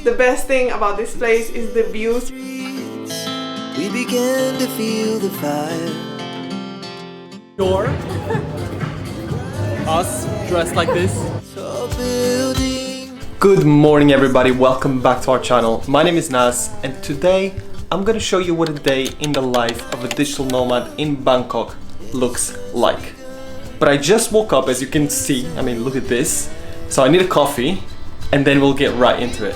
The best thing about this place is the views. We began to feel the fire. Door. Us dressed like this. Good morning everybody, welcome back to our channel. My name is Nas and today I'm gonna show you what a day in the life of a digital nomad in Bangkok looks like. But I just woke up, as you can see. I mean, look at this. So I need a coffee and then we'll get right into it.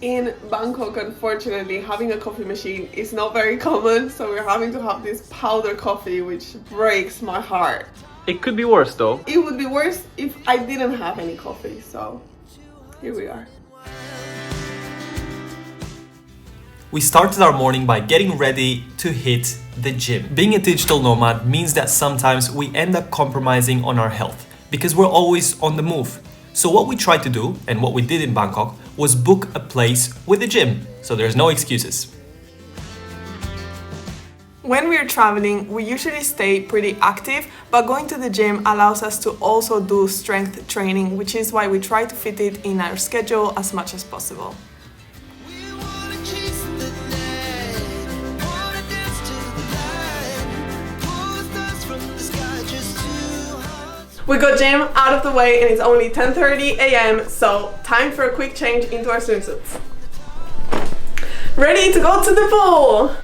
In Bangkok, unfortunately, having a coffee machine is not very common, so we're having to have this powder coffee, which breaks my heart. It could be worse though. It would be worse if I didn't have any coffee, so here we are. We started our morning by getting ready to hit the gym. Being a digital nomad means that sometimes we end up compromising on our health because we're always on the move. So what we tried to do, and what we did in Bangkok, was book a place with a gym, so there's no excuses. When we're traveling, we usually stay pretty active, but going to the gym allows us to also do strength training, which is why we try to fit it in our schedule as much as possible. We got gym out of the way and it's only 10:30 a.m. so time for a quick change into our swimsuits. Ready to go to the pool!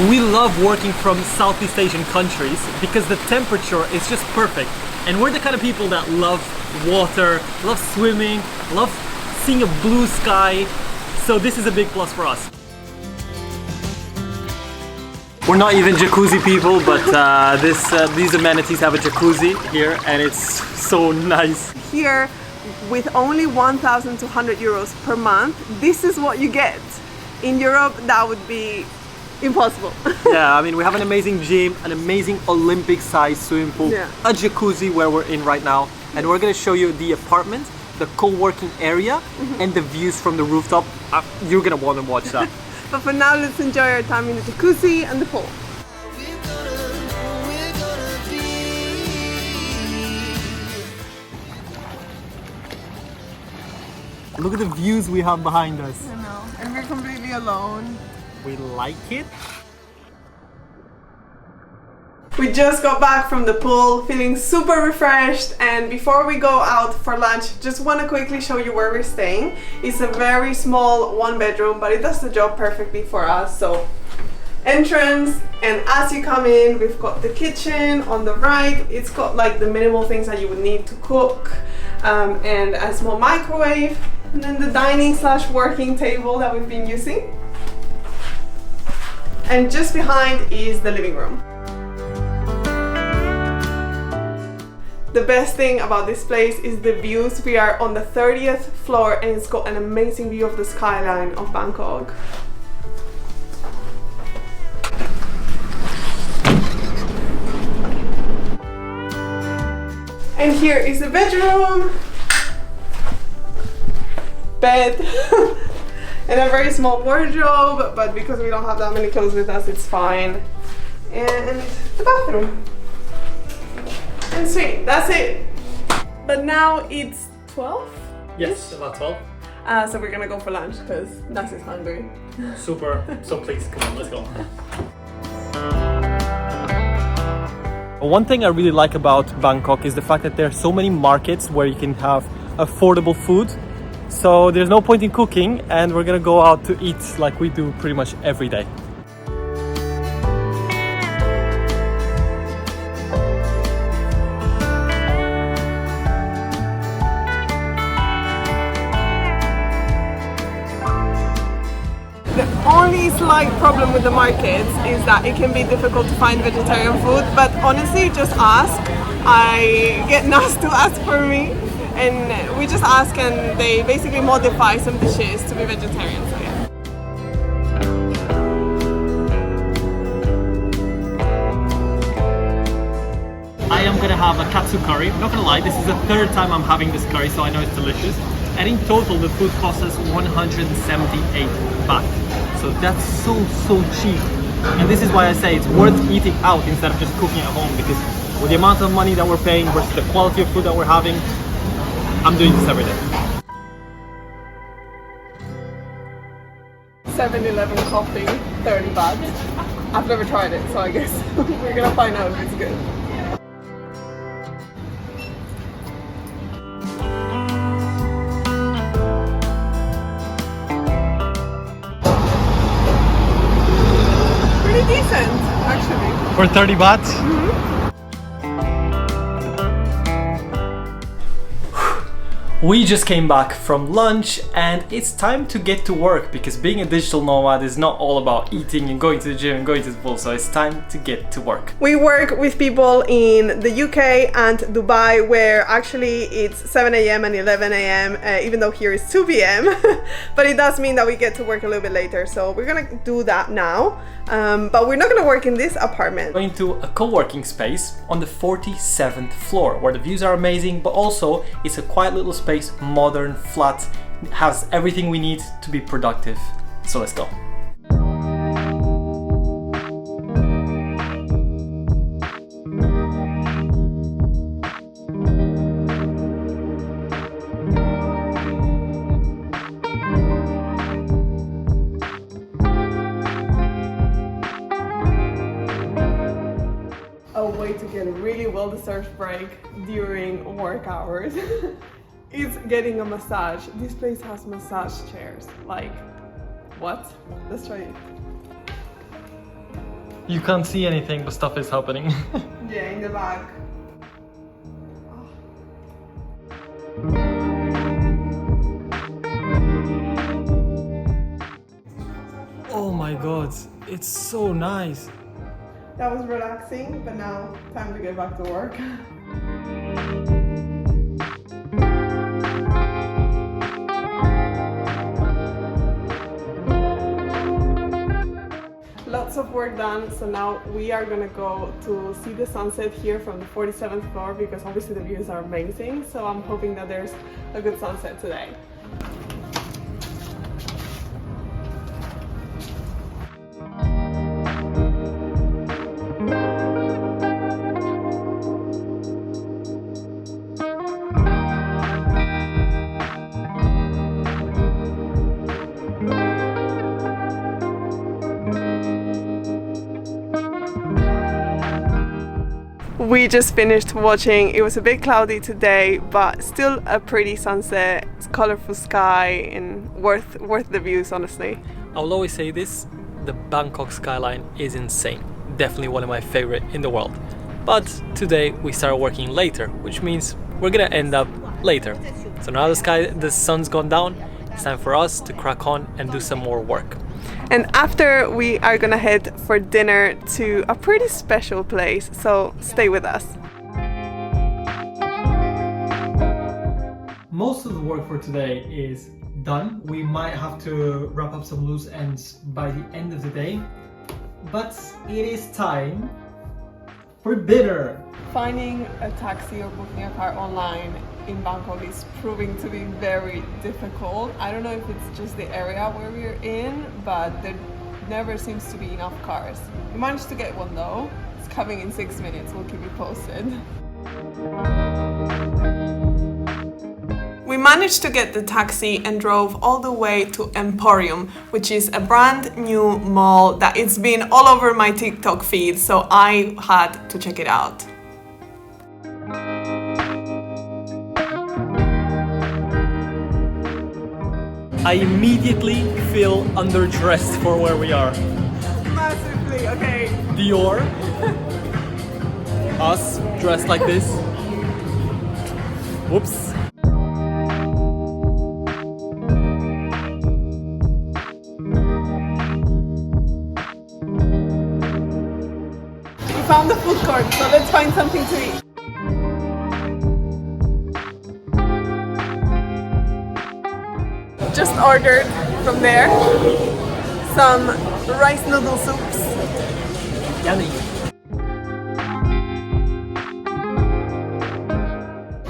We love working from Southeast Asian countries because the temperature is just perfect. And we're the kind of people that love water, love swimming, love seeing a blue sky. So this is a big plus for us. We're not even jacuzzi people, but these amenities have a jacuzzi here and it's so nice. Here, with only 1,200 euros per month, this is what you get. In Europe, that would be impossible. Yeah, I mean, we have an amazing gym, an amazing Olympic-sized swimming pool, yeah, a jacuzzi where we're in right now, and we're gonna show you the apartment, the co-working area, and the views from the rooftop. You're gonna want to watch that. But for now, let's enjoy our time in the jacuzzi and the pool. Look at the views we have behind us. I know, and we're completely alone. We like it. We just got back from the pool, feeling super refreshed, and before we go out for lunch, just want to quickly show you where we're staying. It's a very small one-bedroom, but it does the job perfectly for us. So, entrance, and as you come in, we've got the kitchen on the right. It's got like the minimal things that you would need to cook, and a small microwave, and then the dining/working table that we've been using. And just behind is the living room. The best thing about this place is the views. We are on the 30th floor and it's got an amazing view of the skyline of Bangkok. And here is the bedroom, bed, and a very small wardrobe, but because we don't have that many clothes with us, it's fine. And the bathroom. And sweet, that's it. But now it's 12? Yes, about 12. So we're gonna go for lunch because Nas is hungry. Super. So please, come on, let's go. One thing I really like about Bangkok is the fact that there are so many markets where you can have affordable food. So there's no point in cooking and we're gonna go out to eat like we do pretty much every day. Only slight problem with the markets is that it can be difficult to find vegetarian food, but honestly just ask. I get Nas to ask for me and we just ask and they basically modify some dishes to be vegetarian. So yeah. I am gonna have a katsu curry. I'm not gonna lie, this is the third time I'm having this curry, so I know it's delicious. And in total, the food cost us 178 baht. So that's so cheap. And this is why I say it's worth eating out instead of just cooking at home, because with the amount of money that we're paying versus the quality of food that we're having, I'm doing this every day. 7-Eleven coffee, 30 baht. I've never tried it, so I guess we're gonna find out if it's good. Pretty decent, actually. For 30 baht? We just came back from lunch and it's time to get to work, because being a digital nomad is not all about eating and going to the gym and going to the pool, so it's time to get to work. We work with people in the UK and Dubai, where actually it's 7 a.m. and 11 a.m. Even though here is 2 p.m. But it does mean that we get to work a little bit later, so we're gonna do that now. But we're not gonna work in this apartment. Going to a co-working space on the 47th floor where the views are amazing, but also it's a quiet little space, modern, flat, has everything we need to be productive. So let's go. A way to get a really well-deserved break during work hours is getting a massage. This place has massage chairs. Like, what? Let's try it. You can't see anything, but stuff is happening. Yeah, in the back. Oh my god, it's so nice. That was relaxing, but now time to get back to work. Lots of work done, so now we are gonna go to see the sunset here from the 47th floor, because obviously the views are amazing, so I'm hoping that there's a good sunset today. We just finished watching. It was a bit cloudy today, but still a pretty sunset, colorful sky, and worth the views, honestly. I will always say this, the Bangkok skyline is insane. Definitely one of my favorite in the world. But today we started working later, which means we're gonna end up later. So now the sun's gone down, it's time for us to crack on and do some more work. And after, we are gonna head for dinner to a pretty special place, so stay with us. Most of the work for today is done. We might have to wrap up some loose ends by the end of the day, but it is time for dinner. Finding a taxi or booking a car online in Bangkok is proving to be very difficult. I don't know if it's just the area where we're in, but there never seems to be enough cars. We managed to get one though. It's coming in 6 minutes. We'll keep you posted. We managed to get the taxi and drove all the way to Emporium, which is a brand new mall that it's been all over my TikTok feed, so I had to check it out. I immediately feel underdressed for where we are. Massively, okay. Dior, us dressed like this. Whoops. We found the food court, so let's find something to eat. just ordered from there some rice noodle soups. Yummy.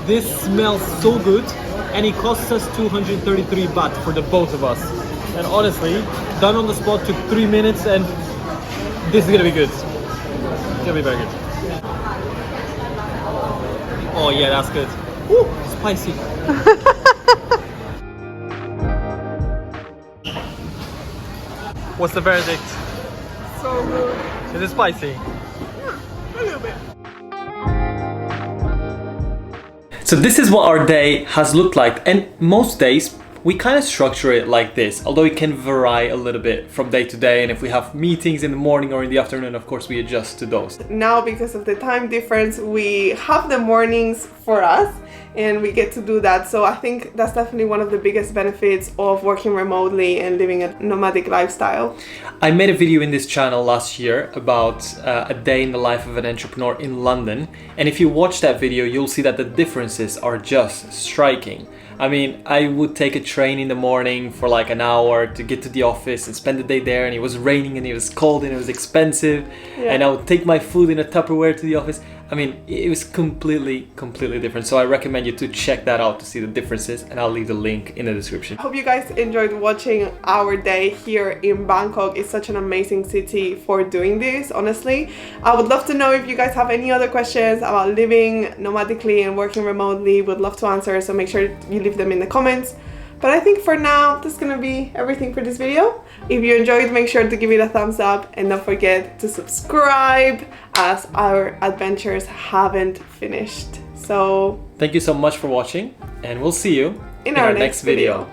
This smells so good, and it costs us 233 baht for the both of us. And honestly, done on the spot, took 3 minutes, and this is gonna be good. It's gonna be very good. Oh yeah, that's good. Woo, spicy. What's the verdict? So good. Is it spicy? A little bit. So this is what our day has looked like, and most days we kind of structure it like this, although it can vary a little bit from day to day, and if we have meetings in the morning or in the afternoon, of course we adjust to those. Now, because of the time difference, we have the mornings for us and we get to do that. So I think that's definitely one of the biggest benefits of working remotely and living a nomadic lifestyle. I made a video in this channel last year about a day in the life of an entrepreneur in London, and if you watch that video you'll see that the differences are just striking. I mean, I would take a train in the morning for like an hour to get to the office and spend the day there, and it was raining and it was cold and it was expensive, and I would take my food in a Tupperware to the office. I mean, it was completely different. So I recommend you to check that out to see the differences, and I'll leave the link in the description. Hope you guys enjoyed watching our day here in Bangkok. It's such an amazing city for doing this, honestly. I would love to know if you guys have any other questions about living nomadically and working remotely. Would love to answer, so make sure you leave them in the comments. But I think for now, that's gonna be everything for this video. If you enjoyed, make sure to give it a thumbs up, and don't forget to subscribe, as our adventures haven't finished. So thank you so much for watching, and we'll see you in our next video.